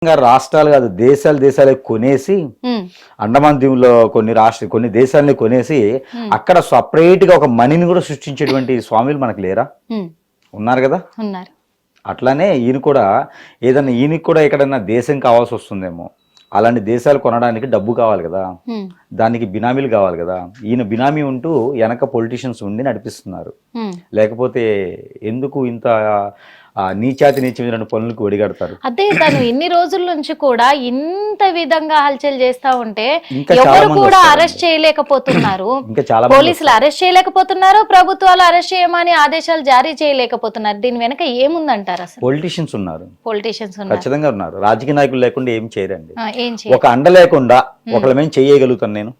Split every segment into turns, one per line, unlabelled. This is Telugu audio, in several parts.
రాష్ట్రాలు కాదు దేశాలే కొనేసి అండమాన్ దీవుల్లో కొన్ని దేశాలని కొనేసి అక్కడ సపరేట్ గా ఒక మనీని కూడా సృష్టించేటువంటి స్వామిలు మనకు లేరా? ఉన్నారు కదా. అట్లానే ఈయన కూడా ఏదన్నా ఈయనకి కూడా ఎక్కడన్నా దేశం కావాల్సి వస్తుందేమో. అలాంటి దేశాలు కొనడానికి డబ్బు కావాలి కదా, దానికి బినామీలు కావాలి కదా. ఈయన బినామీ ఉంటూ వెనక పొలిటీషియన్స్ ఉండి నడిపిస్తున్నారు. లేకపోతే ఎందుకు ఇంత నీచమైన పనులకు ఒడిగడతారు?
అదే తను ఇన్ని రోజుల నుంచి కూడా ఇంత విధంగా హల్చల్ చేస్తా ఉంటే ఎవరు కూడా అరెస్ట్ చేయలేకపోతున్నారు. పోలీసులు అరెస్ట్ చేయలేకపోతున్నారు, ప్రభుత్వాలు అరెస్ట్ చేయమని ఆదేశాలు జారీ చేయలేకపోతున్నారు. దీని వెనక ఏముందంటారు? అసలు
పొలిటీషియన్స్ ఉన్నారు, ఖచ్చితంగా ఉన్నారు. రాజకీయ నాయకులు లేకుండా ఏం చేయరండి. ఒక అండ లేకుండా ఒకళ్ళ మేము చేయగలుగుతాను, నేను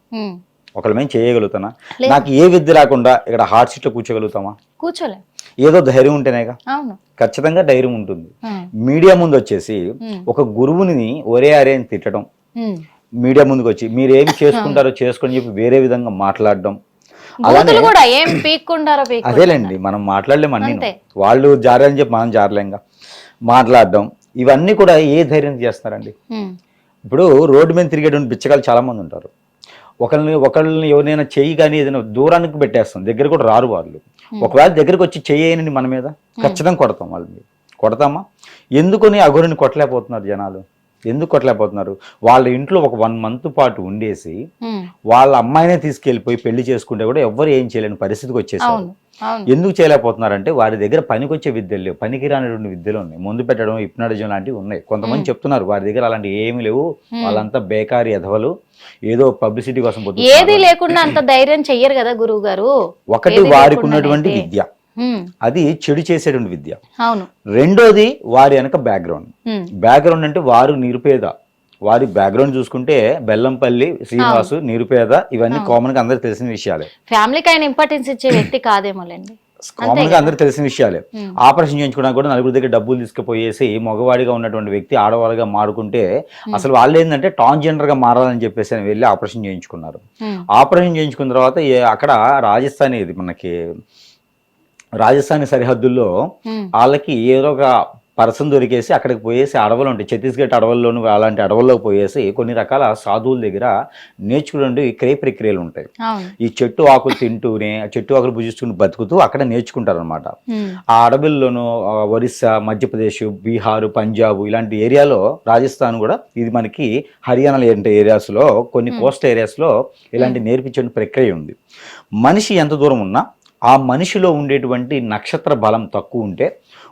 ఒకళ్ళ మేము చేయగలుగుతానా? నాకు ఏ విద్య రాకుండా ఇక్కడ హార్ట్ సీట్ లో కూర్చోగలుగుతామా?
కూర్చోలే.
ఏదో ధైర్యం ఉంటేనేగా. ఖచ్చితంగా ధైర్యం ఉంటుంది. మీడియా ముందు వచ్చేసి ఒక గురువుని ఒరే అరే అని తిట్టడం, మీడియా ముందుకు వచ్చి మీరేం చేసుకుంటారో చేసుకొని చెప్పి వేరే విధంగా మాట్లాడడం, అదేలేండి మనం మాట్లాడలేము అన్ని. వాళ్ళు జారాలని చెప్పి మనం జారలేంగా మాట్లాడడం, ఇవన్నీ కూడా ఏ ధైర్యం చేస్తున్నారండి? ఇప్పుడు రోడ్డు మీద తిరిగేటువంటి బిచ్చగాళ్ళు చాలా మంది ఉంటారు. ఒకళ్ళని ఎవరైనా చెయ్యి కానీ ఏదైనా దూరానికి పెట్టేస్తాం, దగ్గర కూడా రారు వాళ్ళు. ఒకవేళ దగ్గరకు వచ్చి చెయ్యని మన మీద ఖచ్చితంగా కొడతాం. వాళ్ళ మీద కొడతామా? ఎందుకని అఘోరిని కొట్టలేకపోతున్నారు జనాలు? ఎందుకు కొట్టలేకపోతున్నారు? వాళ్ళ ఇంట్లో ఒక 1 month పాటు ఉండేసి వాళ్ళ అమ్మాయినే తీసుకెళ్లిపోయి పెళ్లి చేసుకుంటే కూడా ఎవ్వరు ఏం చేయలేని పరిస్థితికి వచ్చేసారు. ఎందుకు చేయలేకపోతున్నారంటే వారి దగ్గర పనికొచ్చే విద్యలు లేవు, పనికి రానటువంటి విద్యలు ఉన్నాయి. ముందు పెట్టడం, హిప్నాటిజం లాంటివి ఉన్నాయి. కొంతమంది చెప్తున్నారు వారి దగ్గర అలాంటి ఏమి లేవు, వాళ్ళంతా బేకారి ఎధవలు, ఏదో పబ్లిసిటీ కోసం
ఏది లేకుండా అంత ధైర్యం చెయ్యరు కదా గురువు గారు.
ఒకటి వారికి ఉన్నటువంటి విద్య, అది చెడు చేసేటువంటి విద్య. రెండోది వారి వెనక బ్యాక్గ్రౌండ్ అంటే వారు నిరుపేద. వారి బ్యాక్గ్రౌండ్ చూసుకుంటే బెల్లంపల్లి శ్రీనివాసు నిరుపేద, ఇవన్నీ కామన్ గా అందరికి తెలిసిన విషయాలే.
ఫ్యామిలీకి ఆయన ఇంపార్టెన్స్ ఇచ్చే వ్యక్తి కాదేమోలేండి,
కామన్ గా అందరికి తెలిసిన విషయాలే. ఆపరేషన్ చేయించుకోవడానికి కూడా నలుగురు దగ్గర డబ్బులు తీసుకుపోయేసి మగవాడిగా ఉన్నటువంటి వ్యక్తి ఆడవాళ్ళగా మారుకుంటే అసలు వాళ్ళు ఏంటంటే ట్రాన్స్జెండర్ గా మారాలని చెప్పేసి అని వెళ్ళి ఆపరేషన్ చేయించుకున్నారు. ఆపరేషన్ చేయించుకున్న తర్వాత అక్కడ రాజస్థాన్, ఇది మనకి రాజస్థాన్ సరిహద్దుల్లో వాళ్ళకి ఏదో ఒక పర్సన్ దొరికేసి అక్కడికి పోయేసి అడవులు ఉంటాయి, ఛత్తీస్గఢ్ అడవుల్లోనూ అలాంటి అడవుల్లోకి పోయేసి కొన్ని రకాల సాధువుల దగ్గర నేర్చుకునే క్రియ ప్రక్రియలు ఉంటాయి. ఈ చెట్టు ఆకులు తింటూనే, చెట్టు ఆకులు భుజిస్తూ బతుకుతూ అక్కడ నేర్చుకుంటారు అనమాట. ఆ అడవుల్లోనూ ఒరిస్సా, మధ్యప్రదేశ్, బీహార్, పంజాబ్ ఇలాంటి ఏరియాలో, రాజస్థాన్ కూడా, ఇది మనకి హర్యానా లాంటి ఏరియాస్ లో, కొన్ని కోస్ట్ ఏరియాస్ లో ఇలాంటి నేర్పించే ప్రక్రియ ఉంది. మనిషి ఎంత దూరం ఉన్నా ఆ మనిషిలో ఉండేటువంటి నక్షత్ర బలం తక్కువ ఉంటే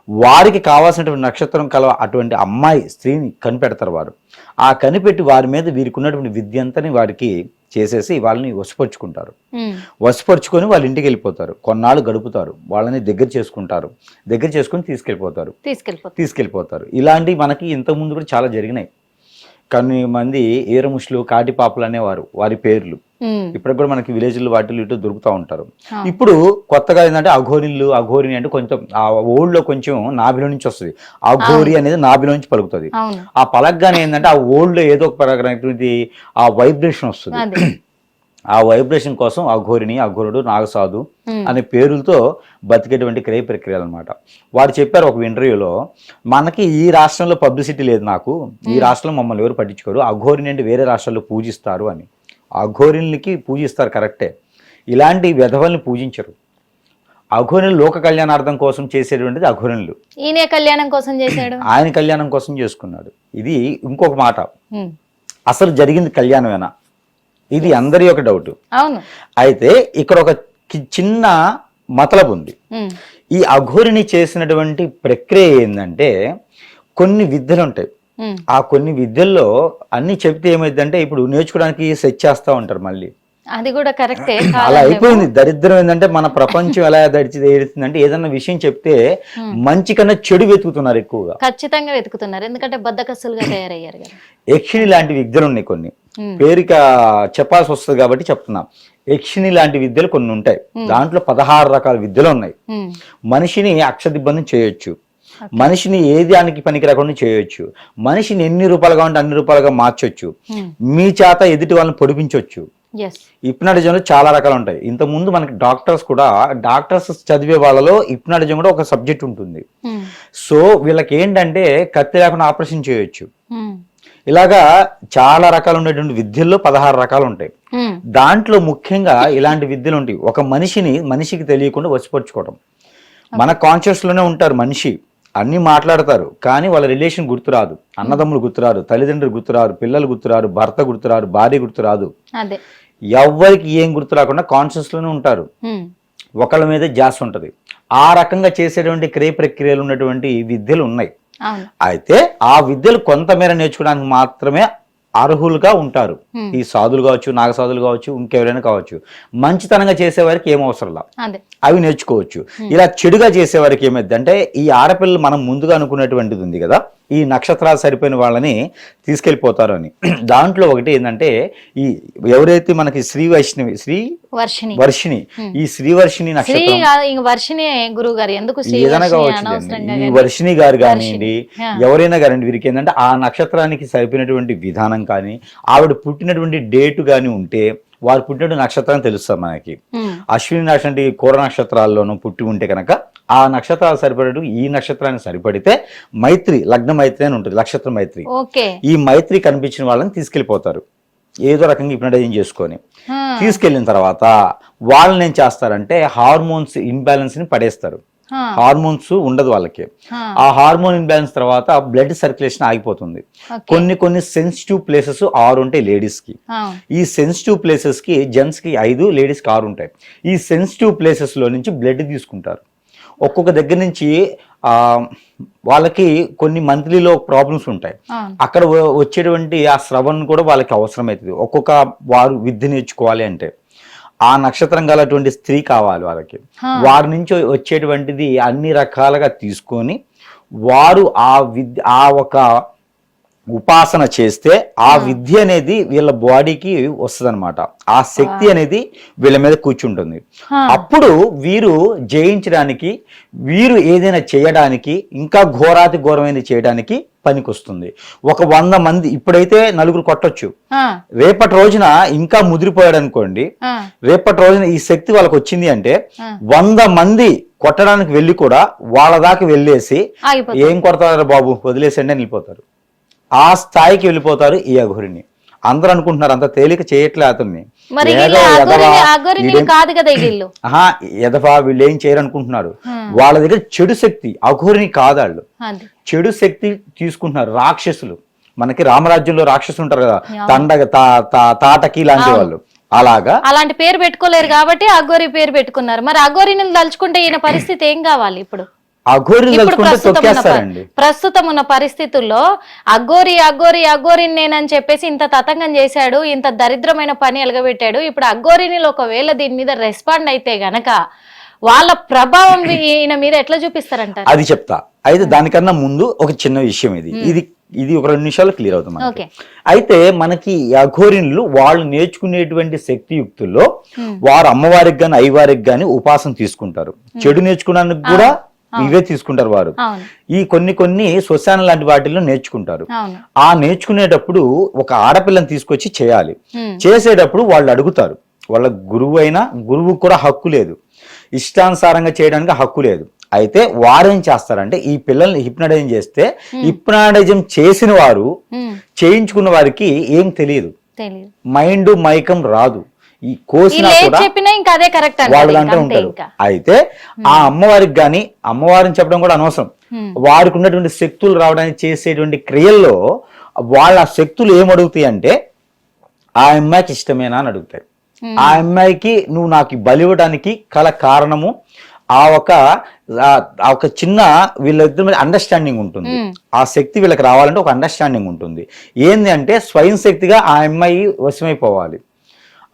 వారికి కావాల్సినటువంటి నక్షత్రం అటువంటి అమ్మాయి స్త్రీని కనిపెడతారు వారు. ఆ కనిపెట్టి వారి మీద వీరికి ఉన్నటువంటి విద్య అంతని వారికి చేసేసి వాళ్ళని వశపరుచుకుంటారు. వశపరుచుకొని వాళ్ళ ఇంటికి వెళ్ళిపోతారు, కొన్నాళ్ళు గడుపుతారు, వాళ్ళని దగ్గర చేసుకొని తీసుకెళ్ళిపోతారు. ఇలాంటివి మనకి ఇంతకుముందు కూడా చాలా జరిగినాయి. కొన్ని మంది ఏరముష్లు, కాటిపాపలు అనేవారు, వారి పేర్లు ఇప్పటికి కూడా మనకి విలేజ్లు వాటిలో ఇటు దొరుకుతూ ఉంటారు. ఇప్పుడు కొత్తగా ఏంటంటే అఘోరిని అంటే కొంచెం ఆ ఓల్డ్ లో కొంచెం నాభిలో నుంచి వస్తుంది. అఘోరి అనేది నాభిలో నుంచి పలుకుతుంది. ఆ పలకగానే ఏంటంటే ఆ ఓల్డ్ లో ఏదో ఒక రకమైనటువంటి ఆ వైబ్రేషన్ వస్తుంది. ఆ వైబ్రేషన్ కోసం అఘోరిని, అఘోరుడు, నాగసాధు అనే పేరులతో బతికేటువంటి క్రియ ప్రక్రియలు అనమాట. వారు చెప్పారు ఒక ఇంటర్వ్యూలో, మనకి ఈ రాష్ట్రంలో పబ్లిసిటీ లేదు, నాకు ఈ రాష్ట్రంలో మమ్మల్ని ఎవరు పట్టించుకోరు, అఘోరిని అంటే వేరే రాష్ట్రాల్లో పూజిస్తారు అని. అఘోరినికి పూజిస్తారు కరెక్టే, ఇలాంటి వెధవల్ని పూజించరు. అఘోరిని లోక కళ్యాణార్థం కోసం చేసేటువంటిది అఘోరినులు.
ఈయన కళ్యాణం కోసం చేశాడు,
ఆయన కళ్యాణం కోసం చేసుకున్నాడు. ఇది ఇంకొక మాట, అసలు జరిగింది కళ్యాణమేనా? ఇది అందరి యొక్క డౌట్. అయితే ఇక్కడ ఒక చిన్న మతలబు ఉంది. ఈ అఘోరిని చేసినటువంటి ప్రక్రియ ఏంటంటే, కొన్ని విద్యలు ఉంటాయి. ఆ కొన్ని విద్యల్లో అన్ని చెప్తే ఏమైందంటే, ఇప్పుడు నేర్చుకోవడానికి సెట్ చేస్తా ఉంటారు మళ్ళీ.
అది కూడా కరెక్టే.
అలా అయిపోయింది. దరిద్రం ఏంటంటే మన ప్రపంచం ఎలా ఏడుతుందంటే, ఏదన్నా విషయం చెప్తే మంచి కన్నా చెడు వెతుకుతున్నారు, ఎక్కువగా
ఖచ్చితంగా వెతుకుతున్నారు. ఎందుకంటే బద్దకస్సులుగా తయారయ్యారు.
యక్షిణి లాంటి విద్యలు ఉన్నాయి, కొన్ని పేరుక చెప్పాల్సి వస్తుంది కాబట్టి చెప్తున్నా. యక్షిణి లాంటి విద్యలు కొన్ని ఉంటాయి, దాంట్లో 16 రకాల విద్యలు ఉన్నాయి. మనిషిని అక్షదిబ్బంది చేయొచ్చు, మనిషిని ఏ దానికి పనికి రాకుండా చేయొచ్చు, మనిషిని ఎన్ని రూపాయలుగా ఉంటే అన్ని రూపాయలుగా మార్చొచ్చు, మీ చేత ఎదుటి వాళ్ళని పొడిపించవచ్చు. హిప్నాటిజంలో చాలా రకాలు ఉంటాయి. ఇంత ముందు మనకి డాక్టర్స్ చదివే వాళ్ళలో హిప్నాటిజం కూడా ఒక సబ్జెక్ట్ ఉంటుంది. సో వీళ్ళకి ఏంటంటే కత్తి లేకుండా ఆపరేషన్ చేయొచ్చు. ఇలాగా చాలా రకాలు ఉండేటువంటి విద్యల్లో 16 రకాలు ఉంటాయి. దాంట్లో ముఖ్యంగా ఇలాంటి విద్యలు ఉంటాయి. ఒక మనిషికి తెలియకుండా వశపరుచుకోవడం. మన కాన్షియస్ లోనే ఉంటారు మనిషి, అన్ని మాట్లాడతారు, కానీ వాళ్ళ రిలేషన్ గుర్తురాదు, అన్నదమ్ములు గుర్తురారు, తల్లిదండ్రులు గుర్తురారు, పిల్లలు గుర్తురారు, భర్త గుర్తురారు, భార్య గుర్తురాదు, ఎవరికి ఏం గుర్తు రాకుండా కాన్షియస్ లోనే ఉంటారు. ఒకళ్ళ మీద జాస్ ఉంటది. ఆ రకంగా చేసేటువంటి క్రియ ప్రక్రియలు ఉన్నటువంటి విద్యలు ఉన్నాయి. అయితే ఆ విద్యలు కొంతమేర నేర్చుకోవడానికి మాత్రమే అర్హులుగా ఉంటారు. ఈ సాధులు కావచ్చు, నాగసాధులు కావచ్చు, ఇంకెవరైనా కావచ్చు. మంచితనంగా చేసేవారికి ఏం అవసరంలా అవి నేర్చుకోవచ్చు. ఇలా చెడుగా చేసేవారికి ఏమైంది అంటే, ఈ ఆడపిల్లలు మనం ముందుగా అనుకున్నటువంటిది ఉంది కదా, ఈ నక్షత్రాలు సరిపోయిన వాళ్ళని తీసుకెళ్లిపోతారు అని. దాంట్లో ఒకటి ఏంటంటే, ఈ ఎవరైతే మనకి వర్షిణి ఈ శ్రీవర్షిణి నక్షత్రం ఏదైనా కావచ్చు, ఈ వర్షిణి గారు కానివ్వండి, ఎవరైనా కానివ్వండి, వీరికి ఏంటంటే ఆ నక్షత్రానికి సరిపోయినటువంటి విధానం కానీ, ఆవిడ పుట్టినటువంటి డేటు కానీ ఉంటే, వారు పుట్టినటువంటి నక్షత్రం తెలుస్తుంది మనకి. అశ్విని నక్షత్రం కూర నక్షత్రాల్లోనూ పుట్టి ఉంటే కనుక ఆ నక్షత్రాలు సరిపడేటు ఈ నక్షత్రానికి సరిపడితే మైత్రి, లగ్న మైత్రి అని ఉంటుంది, నక్షత్ర మైత్రి. ఈ మైత్రి కనిపించిన వాళ్ళని తీసుకెళ్లిపోతారు ఏదో రకంగా హిప్నటైజింగ్ చేసుకొని. తీసుకెళ్లిన తర్వాత వాళ్ళని ఏం చేస్తారంటే హార్మోన్స్ ఇంబ్యాలెన్స్ ని పడేస్తారు. హార్మోన్స్ ఉండదు వాళ్ళకి. ఆ హార్మోన్ ఇంబ్యాలెన్స్ తర్వాత బ్లడ్ సర్క్యులేషన్ ఆగిపోతుంది. కొన్ని సెన్సిటివ్ ప్లేసెస్ 6 ఉంటాయి లేడీస్ కి. ఈ సెన్సిటివ్ ప్లేసెస్ కి జెంట్స్ కి 5, లేడీస్ కి 6 ఉంటాయి. ఈ సెన్సిటివ్ ప్లేసెస్ లో నుంచి బ్లడ్ తీసుకుంటారు. ఒక్కొక్క దగ్గర నుంచి వాళ్ళకి కొన్ని మంత్లీలో ప్రాబ్లమ్స్ ఉంటాయి. అక్కడ వచ్చేటువంటి ఆ స్రవణ్ కూడా వాళ్ళకి అవసరమవుతుంది. ఒక్కొక్క వారు విద్య నేర్చుకోవాలి అంటే ఆ నక్షత్రం గలటువంటి స్త్రీ కావాలి వాళ్ళకి. వారి నుంచి వచ్చేటువంటిది అన్ని రకాలుగా తీసుకొని వారు ఆ ఒక ఉపాసన చేస్తే ఆ విద్య అనేది వీళ్ళ బాడీకి వస్తుంది అనమాట. ఆ శక్తి అనేది వీళ్ళ మీద కూర్చుంటుంది. అప్పుడు వీరు జయించడానికి, వీరు ఏదైనా చేయడానికి, ఇంకా ఘోరాతి ఘోరమైన చేయడానికి పనికొస్తుంది. ఒక 100 మంది ఇప్పుడైతే 4 కొట్టొచ్చు, రేపటి రోజున ఇంకా ముదిరిపోయాడు అనుకోండి, రేపటి రోజున ఈ శక్తి వాళ్ళకి వచ్చింది అంటే 100 మంది కొట్టడానికి వెళ్ళి కూడా వాళ్ళ దాకా వెళ్ళేసి ఏం కొడతారు బాబు వదిలేసండి అని వెళ్ళిపోతారు. ఆ స్థాయికి వెళ్ళిపోతారు ఈ అఘోరిని. అందరూ అనుకుంటున్నారు అంత తేలిక చేయట్లే అతన్ని, ఎదఫా వీళ్ళు ఏం చేయరు అనుకుంటున్నారు. వాళ్ళ దగ్గర చెడు శక్తి, అఘోరిని కాదు, వాళ్ళు చెడు శక్తి తీసుకుంటున్నారు. రాక్షసులు, మనకి రామరాజ్యంలో రాక్షసులు ఉంటారు కదా, తాటకి లాంటి వాళ్ళు,
అలాంటి పేరు పెట్టుకోలేరు కాబట్టి అఘోరి పేరు పెట్టుకున్నారు. మరి అఘోరిని తలుచుకుంటే ఈయన పరిస్థితి ఏం కావాలి ఇప్పుడు? ప్రస్తుతం ఉన్న పరిస్థితుల్లో అఘోరిని నేనని చెప్పేసి ఇంత తతంగం చేశాడు, ఇంత దరిద్రమైన పని ఎలగబెట్టాడు. ఇప్పుడు అఘోరిని ఒకవేళ దీని మీద రెస్పాండ్ అయితే గనక వాళ్ళ ప్రభావం ఈయన మీద ఎట్లా చూపిస్తారంటారు?
అది చెప్తా. అయితే దానికన్నా ముందు ఒక చిన్న విషయం, ఇది ఒక 2 నిమిషాలు క్లియర్ అవుతుంది. అయితే మనకి అఘోరిన్లు వాళ్ళు నేర్చుకునేటువంటి శక్తియుక్తుల్లో వారు అమ్మవారికి గాని అయ్యవారికి గాని ఉపాసన తీసుకుంటారు. చెడు నేర్చుకోవడానికి కూడా ఇవే తీసుకుంటారు వారు. ఈ కొన్ని శ్మశానం లాంటి వాటిల్లో నేర్చుకుంటారు. ఆ నేర్చుకునేటప్పుడు ఒక ఆడపిల్లని తీసుకొచ్చి చేయాలి. చేసేటప్పుడు వాళ్ళు అడుగుతారు, వాళ్ళ గురువు కూడా హక్కు లేదు, ఇష్టానుసారంగా చేయడానికి హక్కు లేదు. అయితే వారేం చేస్తారంటే ఈ పిల్లల్ని హిప్నటైజ్ చేస్తే, హిప్నటైజం చేసిన వారు చేయించుకున్న వారికి ఏం తెలియదు, మైండ్ మైకం రాదు, ఈ కోసినా కూడా వాళ్ళు దాంట్లో ఉంటారు. అయితే ఆ అమ్మవారికి గాని, అమ్మవారిని చెప్పడం కూడా అనవసరం, వారికి ఉన్నటువంటి శక్తులు రావడానికి చేసేటువంటి క్రియల్లో వాళ్ళ శక్తులు ఏమడుగుతాయి అంటే ఆ అమ్మాయికి ఇష్టమేనా అని అడుగుతాయి. ఆ అమ్మాయికి నువ్వు నాకు బలివ్వడానికి కల కారణము ఆ ఒక చిన్న వీళ్ళిద్దరి మీద అండర్స్టాండింగ్ ఉంటుంది. ఆ శక్తి వీళ్ళకి రావాలంటే ఒక అండర్స్టాండింగ్ ఉంటుంది. ఏంది అంటే స్వయం శక్తిగా ఆ అమ్మాయి వశమైపోవాలి,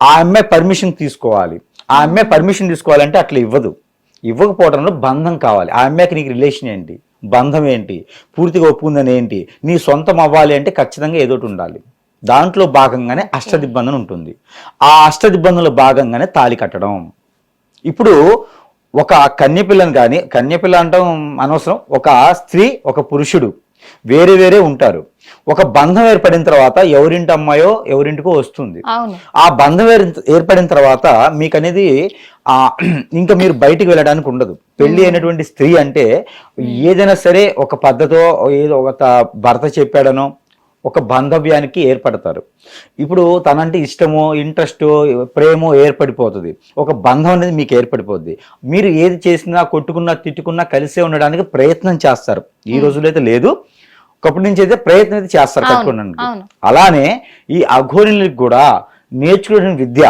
ఆ అమ్మాయి పర్మిషన్ తీసుకోవాలి. ఆ అమ్మాయి పర్మిషన్ తీసుకోవాలంటే అట్లా ఇవ్వకపోవడంలో బంధం కావాలి. ఆ అమ్మాయికి నీకు రిలేషన్ ఏంటి, బంధం ఏంటి, పూర్తిగా ఒప్పుకుందని ఏంటి, నీ సొంతం అవ్వాలి అంటే ఖచ్చితంగా ఏదోటి ఉండాలి. దాంట్లో భాగంగానే అష్టదిబ్బందన ఉంటుంది. ఆ అష్టదిబ్బందులో భాగంగానే తాళి కట్టడం. ఇప్పుడు ఒక కన్యపిల్లని కానీ, కన్యపిల్ల అంటాం అనవసరం, ఒక స్త్రీ ఒక పురుషుడు వేరే ఉంటారు. ఒక బంధం ఏర్పడిన తర్వాత ఎవరింటి అమ్మాయో ఎవరింటికో వస్తుంది. ఆ బంధం ఏర్పడిన తర్వాత మీకు అనేది ఇంకా మీరు బయటికి వెళ్ళడానికి ఉండదు. పెళ్లి అయినటువంటి స్త్రీ అంటే ఏదైనా సరే ఒక పద్ధతో, ఏదో ఒక భర్త చెప్పాడనో, ఒక బాంధవ్యానికి ఏర్పడతారు. ఇప్పుడు తనంటే ఇష్టమో ఇంట్రెస్టో ప్రేమో ఏర్పడిపోతుంది, ఒక బంధం అనేది మీకు ఏర్పడిపోద్ది. మీరు ఏది చేసినా కొట్టుకున్నా తిట్టుకున్నా కలిసే ఉండడానికి ప్రయత్నం చేస్తారు. ఈ రోజుల్లో అయితే లేదు, ఒకప్పటి నుంచి అయితే ప్రయత్నం అయితే చేస్తారు కట్టుకోవడానికి. అలానే ఈ అఘోరిలకు కూడా నేర్చుకునే విద్య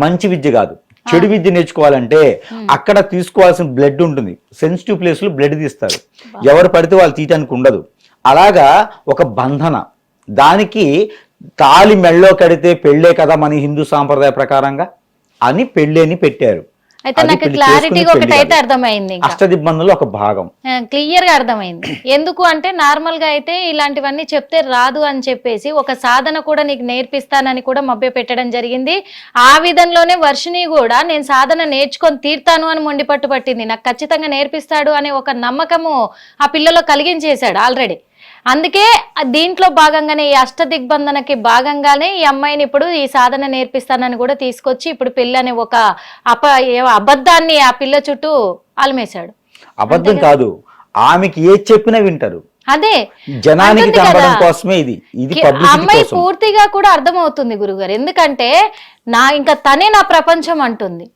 మంచి విద్య కాదు, చెడు విద్య నేర్చుకోవాలంటే అక్కడ తీసుకోవాల్సిన బ్లడ్ ఉంటుంది, సెన్సిటివ్ ప్లేస్ లో బ్లడ్ తీస్తారు, ఎవరు పడితే వాళ్ళు తీయటానికి ఉండదు. అలాగా ఒక బంధన, దానికి తాళి మెళ్ళో కడితే పెళ్ళే కదా మన హిందూ సాంప్రదాయ ప్రకారంగా అని పెళ్ళేని పెట్టారు.
అయితే నాకు క్లారిటీగా ఒకటి అయితే అర్థమైంది,
అష్టదిబ్బందులో ఒక భాగం
క్లియర్ గా అర్థమైంది. ఎందుకు అంటే నార్మల్ గా అయితే ఇలాంటివన్నీ చెప్తే రాదు అని చెప్పేసి ఒక సాధన కూడా నీకు నేర్పిస్తానని కూడా మభ్య పెట్టడం జరిగింది. ఆ విధంలోనే వర్షిని కూడా నేను సాధన నేర్చుకొని తీర్తాను అని మొండి పట్టు పట్టింది. నాకు ఖచ్చితంగా నేర్పిస్తాడు అనే ఒక నమ్మకము ఆ పిల్లలో కలిగించేశాడు ఆల్రెడీ. అందుకే దీంట్లో భాగంగానే ఈ అష్టదిగ్బంధనకి భాగంగానే ఈ అమ్మాయిని ఇప్పుడు ఈ సాధన నేర్పిస్తానని కూడా తీసుకొచ్చి ఇప్పుడు పెళ్లి అనే ఒక అబద్ధాన్ని ఆ పిల్ల చుట్టూ అలమేశాడు.
అబద్ధం కాదు, ఆమెకి ఏది చెప్పినా వింటారు.
అదే
జనానికి కనపడడం కోసమే ఇది
అమ్మాయి పూర్తిగా కూడా అర్థమవుతుంది గురుగారు. ఎందుకంటే ఇంకా తనే నా ప్రపంచం అంటుంది,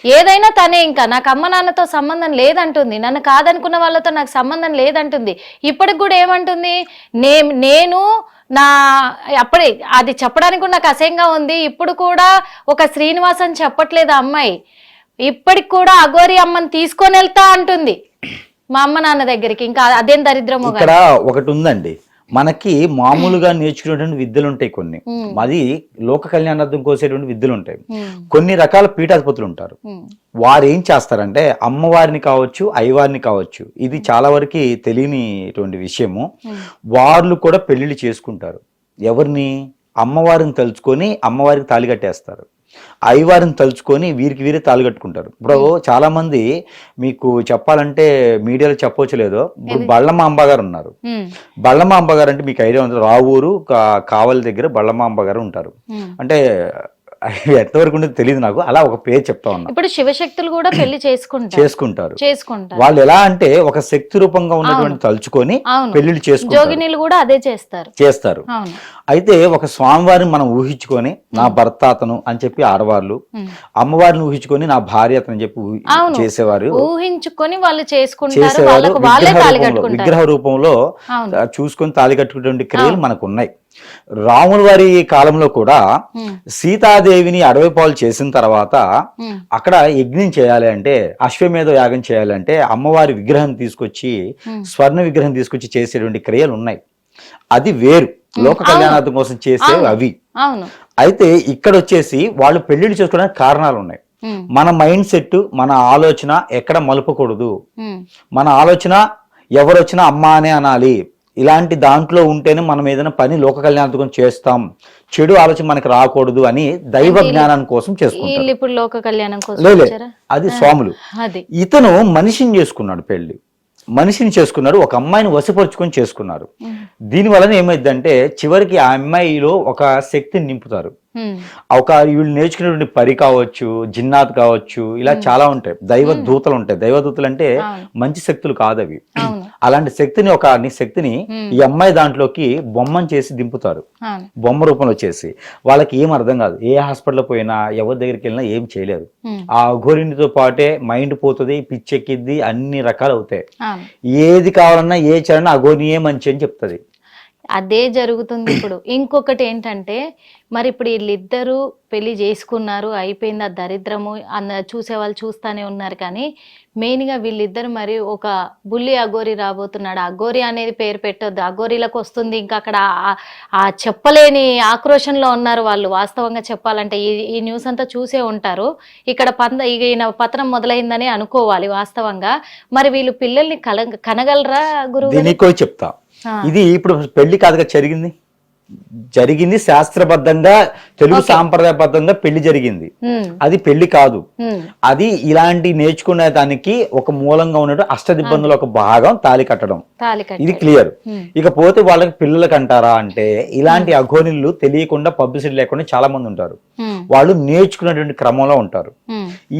ఏదైనా తనే, ఇంకా నాకు అమ్మ నాన్నతో సంబంధం లేదంటుంది, నన్ను కాదనుకున్న వాళ్ళతో నాకు సంబంధం లేదంటుంది. ఇప్పటికి కూడా ఏమంటుంది, నేను నా అప్పుడే అది చెప్పడానికి కూడా నాకు అసహ్యంగా ఉంది. ఇప్పుడు కూడా ఒక శ్రీనివాస్ అని చెప్పట్లేదు అమ్మాయి, ఇప్పటికి కూడా అఘోరి అమ్మని తీసుకొని వెళ్తా అంటుంది మా అమ్మ నాన్న దగ్గరికి. ఇంకా అదేం దరిద్రమో.
ఇక్కడ ఒకటి ఉందండి, మనకి మామూలుగా నేర్చుకునేటువంటి విద్యలు ఉంటాయి కొన్ని, అది లోక కళ్యాణార్థం కోసేటువంటి విద్యలు ఉంటాయి. కొన్ని రకాల పీఠాధిపతులు ఉంటారు, వారు ఏం చేస్తారంటే అమ్మవారిని కావచ్చు అయ్యవారిని కావచ్చు, ఇది చాలా వరకు తెలియనిటువంటి విషయము, వాళ్ళు కూడా పెళ్లిళ్ళు చేసుకుంటారు. ఎవరిని? అమ్మవారిని తలుచుకొని అమ్మవారికి తాళి కట్టేస్తారు, అయ్యవారిని తలుచుకొని వీరికి వీరే తాళి కట్టుకుంటారు. ఇప్పుడు చాలా మంది మీకు చెప్పాలంటే మీడియాలో చెప్పవచ్చు లేదో, ఇప్పుడు బళ్ళమాంబ గారు ఉన్నారు. బళ్ళమాంబ గారు అంటే మీకు ఐడియా ఉంది, రావూరు కావలి దగ్గర బళ్ళమాంబ గారు ఉంటారు. అంటే ఎంతవరకు ఉండేది తెలియదు నాకు, అలా ఒక పేరు చెప్తా ఉన్నా.
ఇప్పుడు శివశక్తులు కూడా పెళ్లి చేసుకుంటారు.
వాళ్ళు ఎలా అంటే ఒక శక్తి రూపంగా ఉన్నటువంటి తలుచుకొని పెళ్లిళ్ళు చేసుకుంటారు,
కూడా అదే చేస్తారు.
అయితే ఒక స్వామివారిని మనం ఊహించుకొని నా భర్త అతను అని చెప్పి ఆడవాళ్ళు, అమ్మవారిని ఊహించుకొని నా భార్య అతను చెప్పి చేసేవారు,
ఊహించుకొని వాళ్ళు చేసుకుంటారు.
విగ్రహ రూపంలో చూసుకొని తాళి కట్టుకునేటువంటి క్రియలు మనకు ఉన్నాయి. రాముల వారి కాలంలో కూడా సీతాదేవిని అడవి పాలు చేసిన తర్వాత అక్కడ యజ్ఞం చేయాలి అంటే, అశ్వమేధ యాగం చేయాలంటే అమ్మవారి విగ్రహం తీసుకొచ్చి, స్వర్ణ విగ్రహం తీసుకొచ్చి చేసేటువంటి క్రియలు ఉన్నాయి. అది వేరు, లోక కళ్యాణార్థం కోసం చేసేవి అవి. అయితే ఇక్కడ వచ్చేసి వాళ్ళు పెళ్లిళ్ళు చేసుకోవడానికి కారణాలు ఉన్నాయి. మన మైండ్ సెట్, మన ఆలోచన ఎక్కడ మలుపకూడదు. మన ఆలోచన ఎవరు వచ్చినా అమ్మ అనే అనాలి. ఇలాంటి దాంట్లో ఉంటేనే మనం ఏదైనా పని లోక కళ్యాణార్థం చేస్తాం, చెడు ఆలోచన మనకి రాకూడదు అని దైవ జ్ఞానం కోసం చేసుకుంటారు. అది స్వాములు. ఇతను మనిషిని చేసుకున్నాడు, పెళ్లి మనిషిని చేసుకున్నాడు, ఒక అమ్మాయిని వశపరుచుకొని చేసుకున్నారు. దీని వలన ఏమైందంటే చివరికి ఆ అమ్మాయిలో ఒక శక్తిని నింపుతారు. ఒక వీళ్ళు నేర్చుకునేటువంటి పరి కావచ్చు, జిన్నాత్ కావచ్చు, ఇలా చాలా ఉంటాయి. దైవ దూతలు ఉంటాయి. దైవ దూతలు అంటే మంచి శక్తులు కాదు అవి. అలాంటి శక్తిని, ఒక శక్తిని ఈ అమ్మాయి దాంట్లోకి బొమ్మను చేసి దింపుతారు, బొమ్మ రూపంలో చేసి. వాళ్ళకి ఏం అర్థం కాదు, ఏ హాస్పిటల్ పోయినా ఎవరి దగ్గరికి వెళ్ళినా ఏం చేయలేరు. ఆ అఘోరినితో పాటే మైండ్ పోతుంది, పిచ్చెక్కిద్ది, అన్ని రకాలు అవుతాయి. ఏది కావాలన్నా ఏ చేయాలన్నా అఘోరినియే మంచి అని చెప్తుంది.
అదే జరుగుతుంది ఇప్పుడు. ఇంకొకటి ఏంటంటే, మరి ఇప్పుడు వీళ్ళిద్దరూ పెళ్లి చేసుకున్నారు, అయిపోయింది ఆ దరిద్రము చూసేవాళ్ళు చూస్తానే ఉన్నారు. కానీ మెయిన్గా వీళ్ళిద్దరు మరి ఒక బుల్లి అఘోరి రాబోతున్నాడు. అఘోరి అనేది పేరు పెట్టొద్దు, అఘోరీలకు వస్తుంది. ఇంకా అక్కడ ఆ చెప్పలేని ఆక్రోషంలో ఉన్నారు వాళ్ళు. వాస్తవంగా చెప్పాలంటే ఈ న్యూస్ అంతా చూసే ఉంటారు. ఇక్కడ ఈయన పతనం మొదలైందని అనుకోవాలి వాస్తవంగా. మరి వీళ్ళు పిల్లల్ని కనగలరా గురువు?
చెప్తా. ఇది ఇప్పుడు పెళ్లి కాదుగా జరిగింది శాస్త్రబద్ధంగా, తెలుగు సాంప్రదాయబద్ధంగా పెళ్లి జరిగింది. అది పెళ్లి కాదు, అది ఇలాంటి నేర్చుకునే దానికి ఒక మూలంగా ఉన్నట్టు అష్టదిబ్బందులు ఒక భాగం తాళి కట్టడం. ఇది క్లియర్. ఇకపోతే వాళ్ళకి పిల్లలకి అంటారా అంటే, ఇలాంటి అఘోనిళ్ళు తెలియకుండా పబ్లిసిటీ లేకుండా చాలా మంది ఉంటారు. వాళ్ళు నేర్చుకునేటువంటి క్రమంలో ఉంటారు.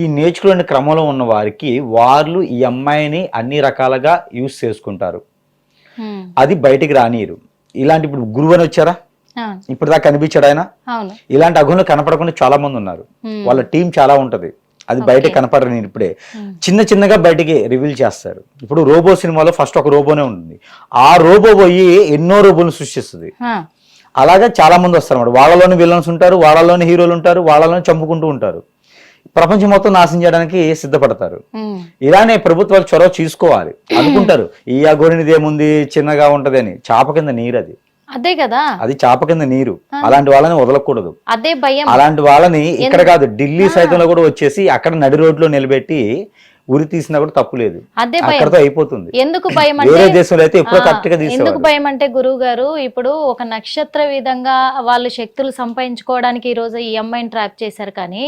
ఈ నేర్చుకునే క్రమంలో ఉన్న వారికి వాళ్ళు ఈ అమ్మాయిని అన్ని రకాలుగా యూజ్ చేసుకుంటారు. అది బయటికి రానియరు. ఇలాంటి ఇప్పుడు గురువు అని వచ్చారా,
అవును
ఇప్పుడు దాకా కనిపించాడు ఆయన.
అవును
ఇలాంటి అగుణులు కనపడకుండా చాలా మంది ఉన్నారు. వాళ్ళ టీం చాలా ఉంటది, అది బయటకు కనపడరు. నేను ఇప్పుడే చిన్నగా బయటికి రివీల్ చేస్తారు. ఇప్పుడు రోబో సినిమాలో ఫస్ట్ ఒక రోబోనే ఉంటుంది, ఆ రోబో పోయి ఎన్నో రోబోలు సృష్టిస్తుంది. అలాగే చాలా మంది వస్తారు అన్నమాట. వాళ్ళలోని విలన్స్ ఉంటారు, వాళ్ళలోని హీరోలు ఉంటారు, వాళ్ళలోని చంపుకుంటూ ఉంటారు. ప్రపంచం మొత్తం నాశనం చేయడానికి సిద్ధపడతారు. ఇలానే ప్రభుత్వాలు చొరవ తీసుకోవాలి అనుకుంటారు. ఈ అగోనిది ఏముంది, చిన్నగా ఉంటది అని. చాప కింద నీరు అది,
అదే కదా,
అది చాప కింద నీరు. అలాంటి వాళ్ళని వదలకూడదు.
అదే భయం.
అలాంటి వాళ్ళని ఇక్కడ కాదు, ఢిల్లీ సైతంలో కూడా వచ్చేసి అక్కడ నడి రోడ్లో నిలబెట్టి ఉరి తీసినా కూడా తప్పు లేదు,
అదే భయం.
అక్కడతో అయిపోతుంది.
ఎందుకు భయం
వేరే
అంటే,
దేశంలో అయితే ఎప్పుడో కరెక్ట్ గా
ఎందుకు
తీసేవారు.
భయం అంటే గురువు గారు, ఇప్పుడు ఒక నక్షత్ర విధంగా వాళ్ళు శక్తులు సంపాదించుకోవడానికి ఈ రోజు ఈ అమ్మాయిని ట్రాప్ చేశారు, కానీ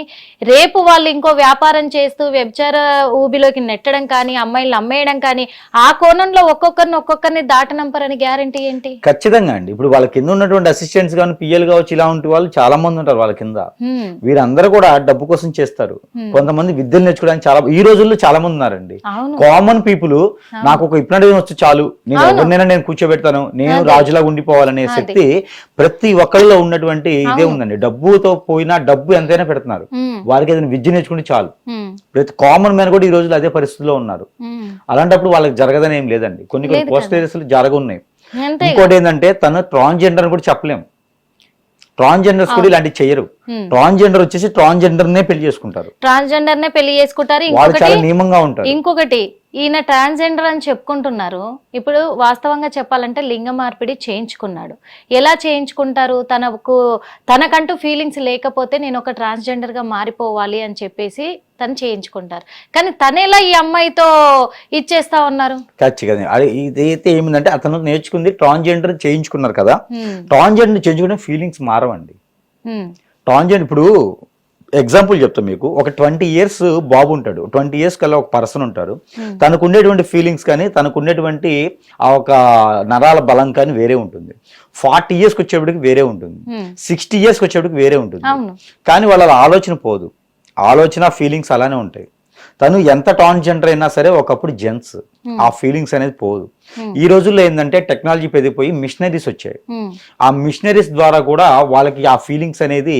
రేపు వాళ్ళు ఇంకో వ్యాపారం చేస్తూ వ్యభిచార ఊబిలోకి నెట్టడం కానీ, అమ్మాయిలు అమ్మేయడం కానీ, ఆ కోణంలో ఒక్కొక్కరిని దాటనంపరని గ్యారంటీ ఏంటి?
ఖచ్చితంగా అండి. ఇప్పుడు వాళ్ళ కింద ఉన్నటువంటి అసిస్టెంట్స్ కానీ, పిఎల్ కావచ్చు, ఇలా ఉంటే వాళ్ళు చాలా మంది ఉంటారు వాళ్ళ కింద. వీరందరూ కూడా డబ్బు కోసం చేస్తారు. కొంతమంది విద్యలు నేర్చుకోవడానికి చాలా, ఈ రోజుల్లో చాలా మంది ఉన్నారండి. కామన్ పీపుల్, నాకు ఒక హిప్నటిజం వచ్చి చాలు, నేను ఎవరినైనా నేను కూర్చోబెడతాను, నేను రాజులాగా ఉండిపోవాలనే శక్తి ప్రతి ఒక్కరిలో ఉన్నటువంటి ఇదే ఉందండి. డబ్బుతో పోయినా డబ్బు ఎంతైనా పెడుతున్నారు. వారికి ఏదైనా విద్య నేర్చుకుంటే చాలు. ప్రతి కామన్ మ్యాన్ కూడా ఈ రోజుల్లో అదే పరిస్థితిలో ఉన్నారు. అలాంటప్పుడు వాళ్ళకి జరగదని ఏం లేదండి. కొన్ని పోస్టర్స్ జరగన్నాయి. ఇంకోటి ఏంటంటే, తను ట్రాన్స్జెండర్ కూడా చెప్పలేము. ట్రాన్స్జెండర్స్ కూడా ఇలాంటివి చెయ్యరు. ట్రాన్స్జెండర్ వచ్చేసి ట్రాన్స్జెండర్ నే పెళ్లి చేసుకుంటారు.
ట్రాన్స్జెండర్ నే పెళ్లి చేసుకుంటారు.
వాళ్ళు చాలా నియమంగా ఉంటారు.
ఇంకొకటి, ఈయన ట్రాన్స్జెండర్ అని చెప్పుకుంటున్నారు. ఇప్పుడు వాస్తవంగా చెప్పాలంటే లింగ మార్పిడి చేయించుకున్నాడు. ఎలా చేయించుకుంటారు? తనకంటూ ఫీలింగ్స్ లేకపోతే నేను ఒక ట్రాన్స్జెండర్ గా మారిపోవాలి అని చెప్పేసి తను చేయించుకుంటారు. కానీ తనేలా ఈ అమ్మాయితో ఇచ్చేస్తా ఉన్నారు? ఖచ్చితంగా
ఇదైతే ఏమిందంటే, అతను నేర్చుకుంది ట్రాన్స్జెండర్ చేయించుకున్నారు కదా, ట్రాన్స్జెండర్ చేయించుకునే ఫీలింగ్స్ మారవండి. ట్రాన్స్జెండర్ ఇప్పుడు ఎగ్జాంపుల్ చెప్తాను మీకు. ఒక 20 years బాబు ఉంటాడు, 20 years కల్లా ఒక పర్సన్ ఉంటారు. తనకు ఉండేటువంటి ఫీలింగ్స్ కానీ, తనకు ఉండేటువంటి ఆ ఒక నరాల బలం కానీ వేరే ఉంటుంది. 40 years వచ్చేప్పటికి వేరే ఉంటుంది, 60 years వచ్చేప్పటికి వేరే ఉంటుంది. కానీ వాళ్ళ ఆలోచన పోదు, ఆలోచన ఫీలింగ్స్ అలానే ఉంటాయి. తను ఎంత ట్రాన్స్జెండర్ అయినా సరే ఒకప్పుడు జెంట్స్, ఆ ఫీలింగ్స్ అనేది పోదు. ఈ రోజుల్లో ఏంటంటే టెక్నాలజీ పెరిగిపోయి మిషనరీస్ వచ్చాయి. ఆ మిషనరీస్ ద్వారా కూడా వాళ్ళకి ఆ ఫీలింగ్స్ అనేది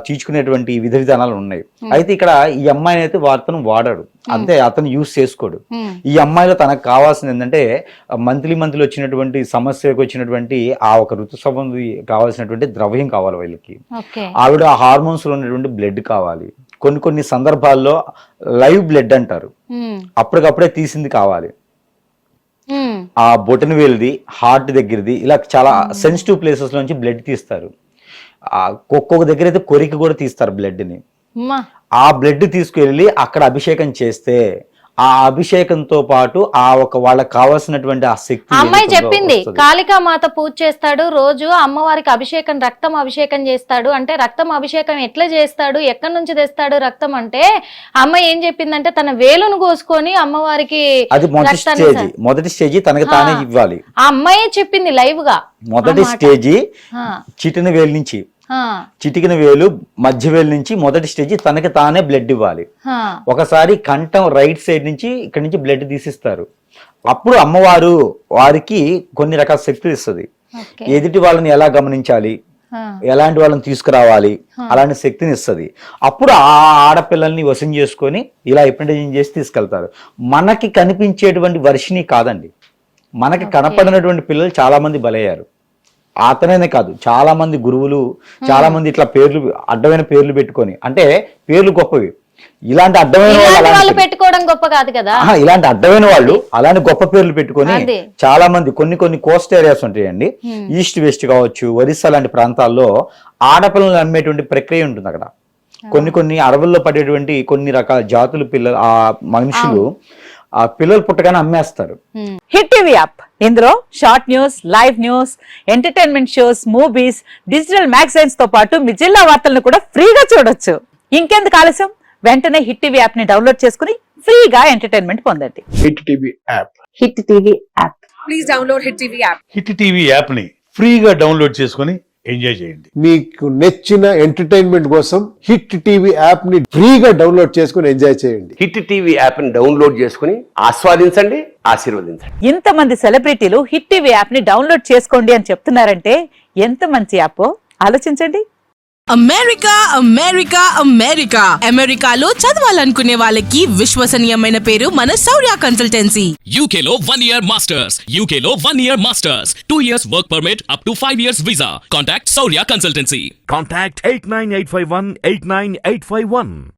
తీర్చుకునేటువంటి విధ విధానాలు ఉన్నాయి. అయితే ఇక్కడ ఈ అమ్మాయిని అయితే అతను వాడాడు అంతే, అతను యూజ్ చేసుకోడు. ఈ అమ్మాయిలో తనకు కావాల్సింది ఏంటంటే, మంత్లీ వచ్చినటువంటి సమస్యకు వచ్చినటువంటి ఆ ఒక ఋతుస్రావం కావాల్సినటువంటి ద్రవ్యం కావాలి వీళ్ళకి. ఆవిడ హార్మోన్స్ లో ఉన్నటువంటి బ్లడ్ కావాలి. కొన్ని సందర్భాల్లో లైవ్ బ్లడ్ అంటారు, అప్పటికప్పుడే తీసింది కావాలి. ఆ బొటన వేలుది, హార్ట్ దగ్గరది, ఇలా చాలా సెన్సిటివ్ ప్లేసెస్ నుంచి బ్లడ్ తీస్తారు. ఒక్కొక్క దగ్గర అయితే కొరికి కూడా తీస్తారు బ్లడ్ ని. ఆ బ్లడ్ తీసుకెళ్ళి అక్కడ అభిషేకం చేస్తే ఆ అభిషేకంతో పాటు ఆ ఒక వాళ్ళకి కావాల్సినటువంటి ఆ శక్తి.
అమ్మాయి చెప్పింది, కాళికా మాత పూజ చేస్తాడు రోజు, అమ్మవారికి అభిషేకం, రక్తం అభిషేకం చేస్తాడు. అంటే రక్తం అభిషేకం ఎట్లా చేస్తాడు, ఎక్కడి నుంచి తెస్తాడు రక్తం అంటే, అమ్మాయి ఏం చెప్పిందంటే తన వేలును కోసుకొని అమ్మవారికి,
అది మొదటి స్టేజీ తనకి తానే ఇవ్వాలి.
ఆ అమ్మాయి చెప్పింది లైవ్ గా. మొదటి
స్టేజీ చిటిన వేలు నుంచి, చిటికిన వేలు మధ్య వేలు నుంచి మొదటి స్టేజ్ తనకి తానే బ్లడ్ ఇవ్వాలి. ఒకసారి కంఠం రైట్ సైడ్ నుంచి ఇక్కడ నుంచి బ్లడ్ తీసిస్తారు. అప్పుడు అమ్మవారు వారికి కొన్ని రకాల శక్తులు ఇస్తుంది. ఎదుటి వాళ్ళని ఎలా గమనించాలి, ఎలాంటి వాళ్ళని తీసుకురావాలి, అలాంటి శక్తిని ఇస్తుంది. అప్పుడు ఆ ఆడపిల్లల్ని వశం చేసుకొని ఇలా హిప్నటైజింగ్ చేసి తీసుకెళ్తారు. మనకి కనిపించేటువంటి వర్షిని కాదండి, మనకి కనపడినటువంటి పిల్లలు చాలా మంది బలయ్యారు. అతనే కాదు, చాలా మంది గురువులు, చాలా మంది ఇట్లా పేర్లు, అడ్డమైన పేర్లు పెట్టుకొని, అంటే పేర్లు గొప్పవి, ఇలాంటి అడ్డమైన వాళ్ళు
పెట్టుకోవడం గొప్ప కాదు కదా,
ఇలాంటి అడ్డమైన వాళ్ళు అలాంటి గొప్ప పేర్లు పెట్టుకొని చాలా మంది, కొన్ని కోస్ట్ ఏరియాస్ ఉంటాయండి, ఈస్ట్ వెస్ట్ కావచ్చు, ఒరిస్సా లాంటి ప్రాంతాల్లో ఆడపిల్లలు అమ్మేటువంటి ప్రక్రియ ఉంటుంది. అక్కడ కొన్ని అడవుల్లో పడేటువంటి కొన్ని రకాల జాతుల పిల్లలు, ఆ మనుషులు ఆ పిల్లలు పుట్టగానే అమ్మేస్తారు.
హిట్ టీవీ యాప్, ఇందులో short news, live news, entertainment shows, movies, digital magazines తో పాటు మీ జిల్లా వార్తలను కూడా ఫ్రీగా చూడొచ్చు. ఇంకెందుకు ఆలస్యం, వెంటనే హిట్ టీవీ యాప్ ని డౌన్లోడ్ చేసుకుని ఫ్రీగా ఎంటర్టైన్మెంట్ పొందండి.
Hit TV app,
hit TV app,
please download hit TV app.
Hit TV app ని ఫ్రీగా డౌన్లోడ్ చేసుకుని ఎంజాయ్ చేయండి.
మీకు నచ్చిన ఎంటర్టైన్మెంట్ కోసం హిట్ టీవీ యాప్ ని ఫ్రీగా డౌన్లోడ్ చేసుకుని ఎంజాయ్ చేయండి.
హిట్ టీవీ యాప్ ని డౌన్లోడ్ చేసుకుని ఆస్వాదించండి, ఆశీర్వదించండి.
ఇంతమంది సెలబ్రిటీలు హిట్ టీవీ యాప్ ని డౌన్లోడ్ చేసుకోండి అని చెప్తున్నారంటే ఎంత మంచి యాప్ ఆలోచించండి.
అమెరికా అమెరికా అమెరికా అమెరికాలో చదవాలనుకునే వాళ్ళకి విశ్వసనీయమైన పేరు మన శౌర్య కన్సల్టెన్సీ.
UK లో 1 year masters. UK లో 1 year masters. 2 years work permit up to 5 years visa. Contact Saurya Consultancy.
Contact 89851 89851.